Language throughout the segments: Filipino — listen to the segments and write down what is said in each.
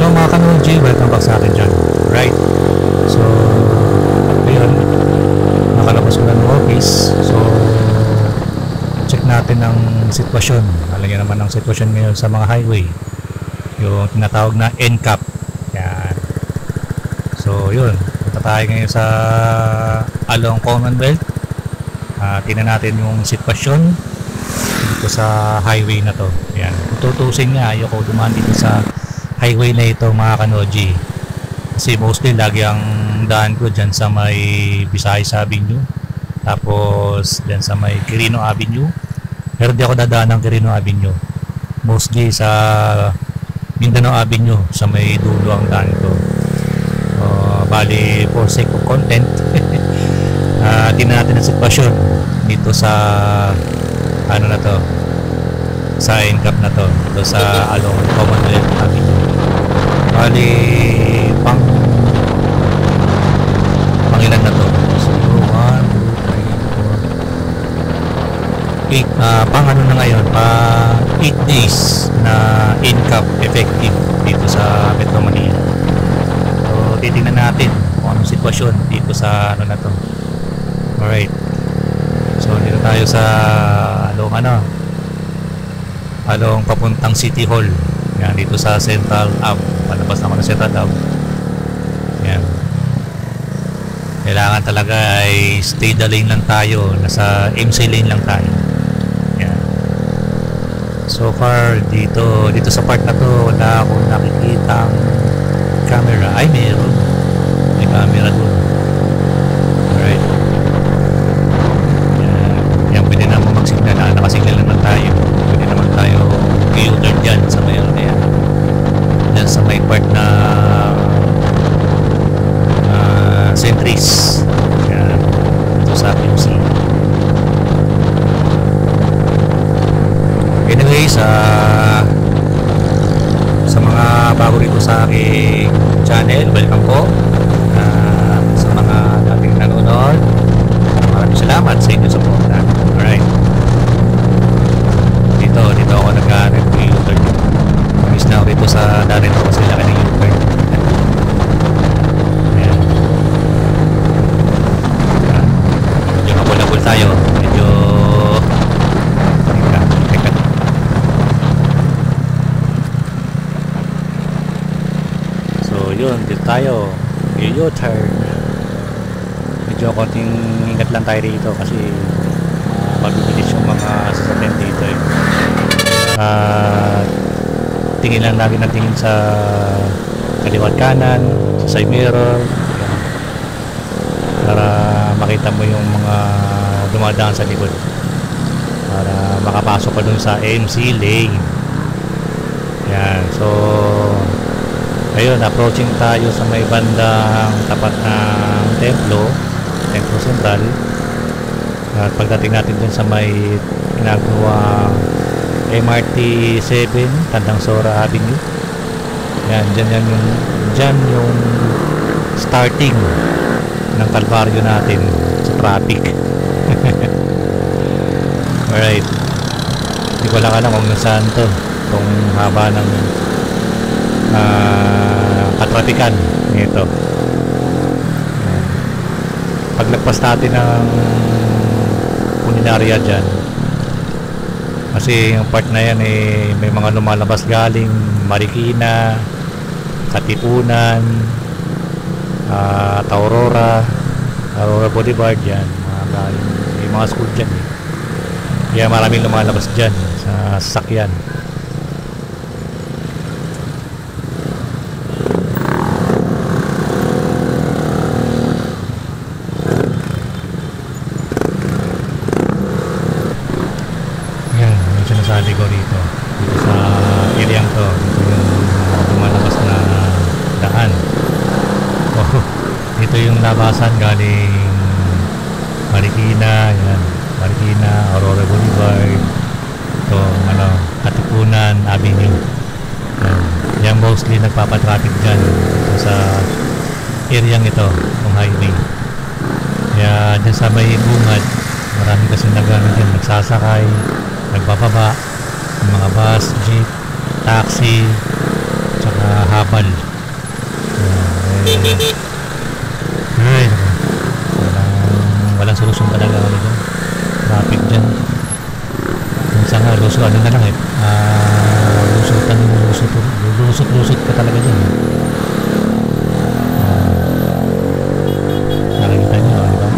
So mga kanonji, welcome back sa akin dyan. Right. So, ayun. Nakalabas ko na ng office. So, check natin ang sitwasyon. Alam niyo naman ang sitwasyon ngayon sa mga highway. Yung tinatawag na NCAP. Yan. So, yun. Punta tayo ngayon sa Along Commonwealth. Tingnan natin yung sitwasyon dito sa highway na to. Yan. Tutusin nga, ayoko dumaan dito sa highway na ito mga kanoji. Kasi mostly lagi ang daan ko dyan sa may Visayas Avenue. Tapos dyan sa may Quirino Avenue. Pero di ako dadaan ng Quirino Avenue. Mostly sa Mindanao Avenue, sa may dulo ang daan ko. Bali for sake of content, tingnan natin ang sitwasyon dito sa ano na to, sa NCAP na to, dito sa Along Commonwealth Avenue. Bali pangilan na to? So 1, 2, 3, 4, 8, pang ano na ngayon, pa 8 days na NCAP effective dito sa Metro Manila. So titingnan natin kung anong sitwasyon dito sa ano na to. Alright, so dito tayo sa along papuntang City Hall. Yan, dito sa Central Ave. Palabas naman ng Central Ave. Yan. Kailangan talaga ay stay the lane lang tayo. Nasa MC lane lang tayo. Yan. So far, dito sa part na to, wala akong nakikitang camera. Ay, meron. May camera doon. Alright. Yan, pwede naman mag-signal. Nakasignal naman tayo. Pwede naman tayo i-U-turn dyan sa may ano na yan. Dyan sa may part na Centris. Yan. Ito sa PMC. Anyways, sa mga bago rito sa aking channel, welcome po. Sa mga dating nanonood, maraming salamat sa inyong support. Alright. Dito ako nag-U-turn. Miss na ako dito sa dati ito kasi laki ng U-turn. Ayan. Medyo mabulabul tayo. Medyo teka. So yun, dito tayo. U-turn. Medyo konting ingat lang tayo dito kasi magbibilis yung mga sasakyan dito eh. Tingin lang lagi na tingin sa kaliwat kanan, sa side mirror, para makita mo yung mga dumadaan sa likod, para makapasok ka dun sa MC lane. Yan. So ayun, approaching tayo sa may bandang tapat ng Templo Central. At pagdating natin dun sa may ginagawang MRT 7 Tandang Sora Avenue. Yan, dyan yung starting ng kalbaryo natin sa traffic. Alright, hindi ko lang alam kung nasaan to, kung haba ng katrapikan nito. Paglagpas natin ng Puninaria dyan, kasi yung part na yan eh, may mga lumalabas galing Marikina, Katipunan, Aurora Boulevard yan, may mga school dyan eh. Kaya maraming lumalabas dyan sa sasakyan. Sinasali ko dito sa area to, dito yung lumalabas na daan. Dito yung labasan galing Marikina, yan, Aurora Boulevard, itong Katipunan Avenue. Yan mostly nagpapatraffic dyan dito sa area ito, itong highway. Kaya dyan sa may bungad, marami kasi nagsasakay, nagbababa, mga bus, jeep, taxi, tsaka habal. Ay, walang solusyon talaga ano dyan. Traffic dyan. Minsan nga, ano na lang lusot ka talaga dyan. Nakikita nyo, di ba?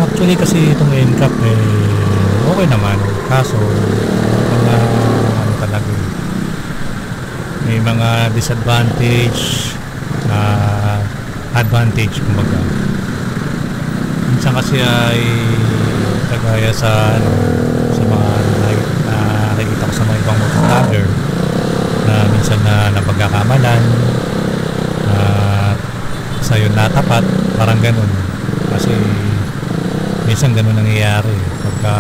Actually kasi itong NCAP okay naman, kaso mga ano talaga, may mga disadvantage advantage kumbaga. Minsan kasi ay kagaya sa sa mga nakikita ko sa mga ibang motovlogger na minsan na napagkakamalan sa'yo natapat, parang ganun. Kasi minsan ganun nangyayari pagka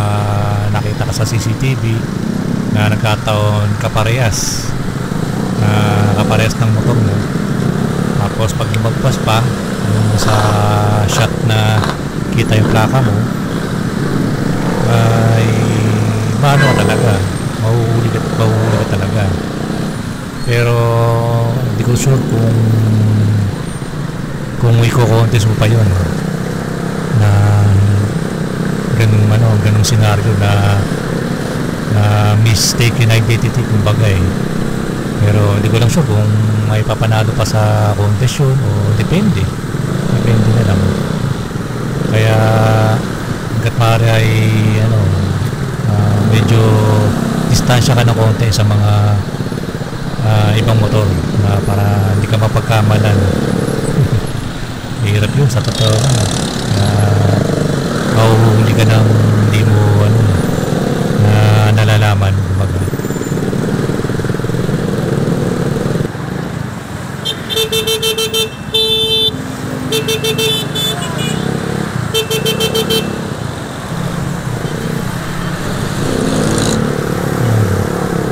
nakita ka sa CCTV na nagkataon kaparehas ng motor mo, tapos pag lumagpas pa sa shot na kita yung plaka mo, ay maano ka talaga, mahuhuli ka talaga. Pero hindi ko sure kung i-contest mo pa yun na ganung senaryo na mistaken identity kumbaga pero hindi ko lang sure kung may papanalo pa sa contest yun o depende na lang. Kaya hanggat maaari ay medyo distansya ka ng konti sa mga ibang motor na para hindi ka mapagkamalan. Hirap yun sa totoo mahuhuli ka ng hindi mo na nalalaman kumbaga.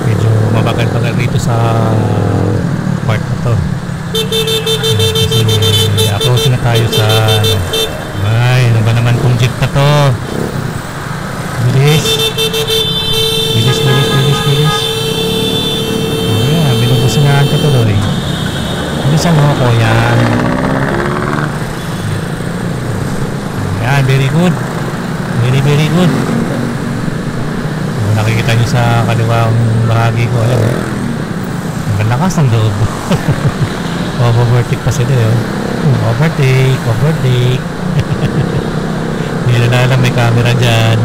Medyo mabagal-bagal rito sa part na to kasi approach na tayo sa ano ba naman kung jeep na to. Bilis binubusingahan ka tuloy. Bilisan mo ako yan, very good, very good. Nakikita nyo sa kaliwang bahagi ko, ang lakas ng loob. Overtake pa sila overtake. Hindi na alam may camera dyan.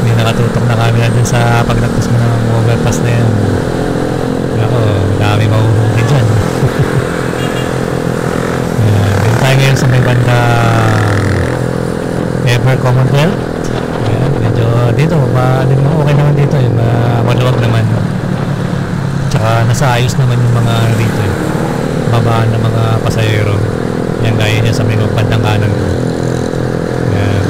May nakatutok na camera dyan sa paglagpas mo ng overpass na yan. Ako, dami mahuhuli dyan. Dito tayo ngayon sa may banda Ever Commonwealth. Medyo dito okay naman dito, maluwag naman. Tsaka nasa ayos naman yung mga rito babaan ng mga pasahero. Yan, gaya niya sa may bandang kanan. Yan.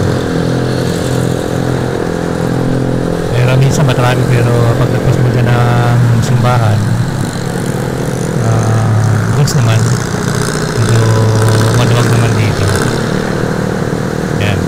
Pero minsan matraffic, pero pagtapos mo dyan ng simbahan, goods naman, medyo maluwag naman dito. Yan.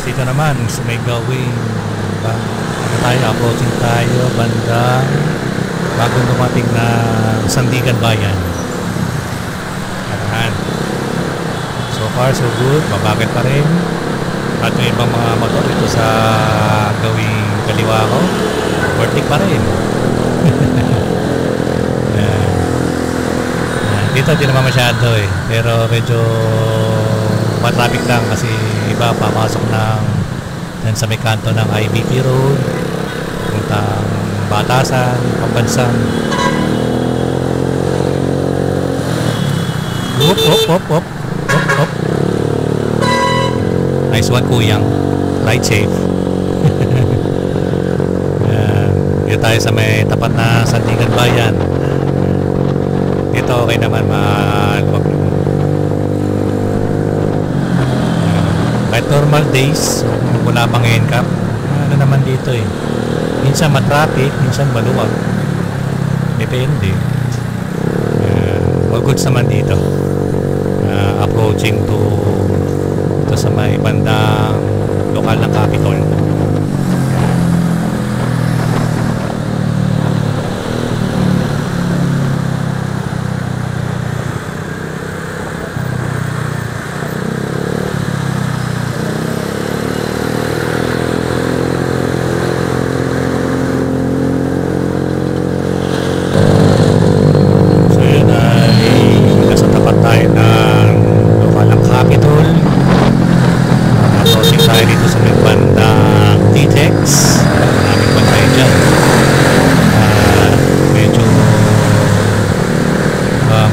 Dito naman sa may gawing approaching tayo banda bago dumating na Sandigan Bayan. Ayan. So far so good, mabagal pa rin at may ibang mga motor dito sa gawing kaliwa ko, overtake pa rin. Dito di naman masyado pero medyo matraffic lang kasi iba papasok ng yan sa may kanto ng IBP Road puntang Batasan, Pambansan. Op. Nice one, kuyang. Ride safe. Dito tayo sa may tapat na Sandigan Bayan. Ito okay naman, maluwag naman. Kahit normal days, wala pang NCAP, ano naman dito eh. Minsan matraffic, minsan maluwag. Depende. All goods naman dito. Approaching to sa may bandang lokal ng Capitol.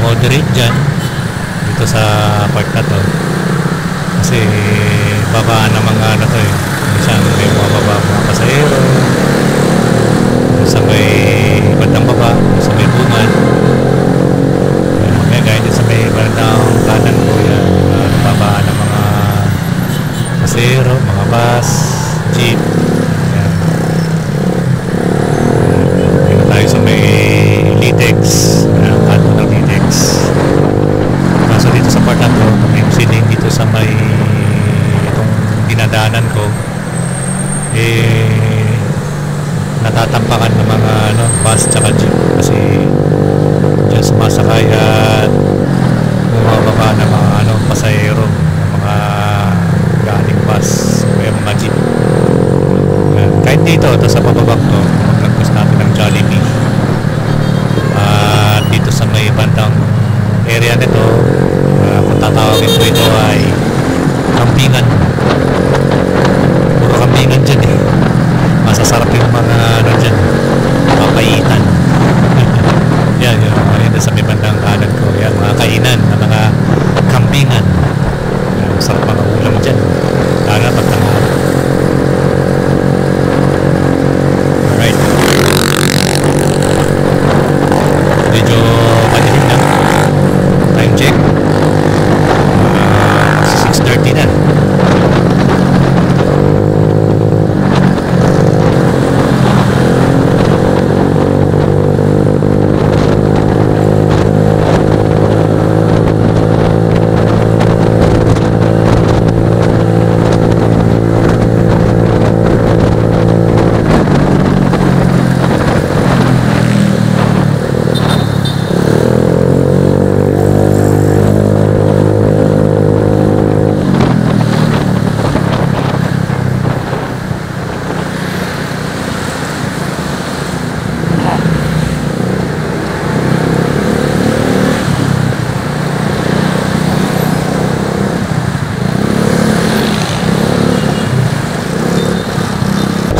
Moderate dyan dito sa part na to kasi baba ng mga ano to eh, minsan may mga baba mga pasahero sa may bandang baba, sa may bungan, kaya gaya din sa may bandang kanan ko yan, baba ng mga pasahero, mga bus, jeep, yan. Dito tayo sa may Litex, kanto ng Litex. Kaso dito sa part na to, MC din dito sa may itong dinadaanan ko, natatampakan ng mga bus tsaka jeep kasi dyan sumasakay at bumababa ng mga pasahero, mga galing bus o mga jeep. Kahit dito, ito sa pababak to, maglagpas natin ng Jollibee. Dito sa may bandang area nito, kung tatawagin ko ito ay kampingan. Puro kampingan dyan eh. Masasarap yung mga dyan, papayitan. Yan, yun sa may bandang kanan ko. Yan, mga kainan na mga kampingan. Sarap mga ulam dyan. Lalo pagtanghal. Alright. Medyo panilim na. Time check. 6:30 na.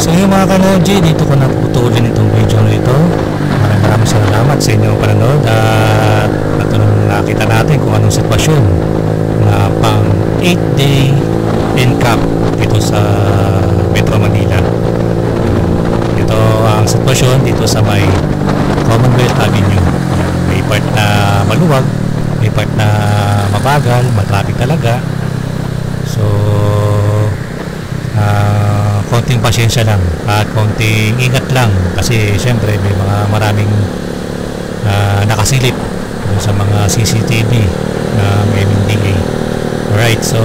So yung mga kanoji, dito ko naputulin itong video na ito. Maraming salamat sa inyong panonood at nakita natin kung anong sitwasyon na pang 8-day NCAP dito sa Metro Manila. Ito ang sitwasyon dito sa may Commonwealth Avenue. May part na maluwag, may part na mabagal, matraffic talaga. So konting pasyensya lang at konting ingat lang kasi syempre may maraming nakasilip sa mga CCTV ng MMDA. Alright, so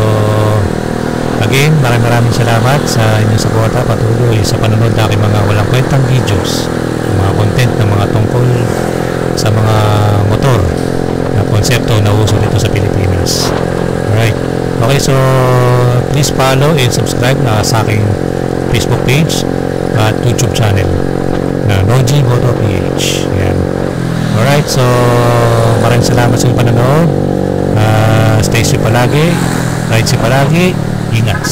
again, maraming salamat sa inyong suporta, patuloy sa panonood ng aking mga walang kwentang videos, mga content ng mga tungkol sa mga motor na konsepto na uso dito sa Pilipinas. Alright, okay, so please follow and subscribe na sa aking Facebook page at YouTube channel na Noji Moto PH. Yan. Alright, so maraming salamat sa inyong panonood. Stay safe palagi, ride safe palagi, ingat.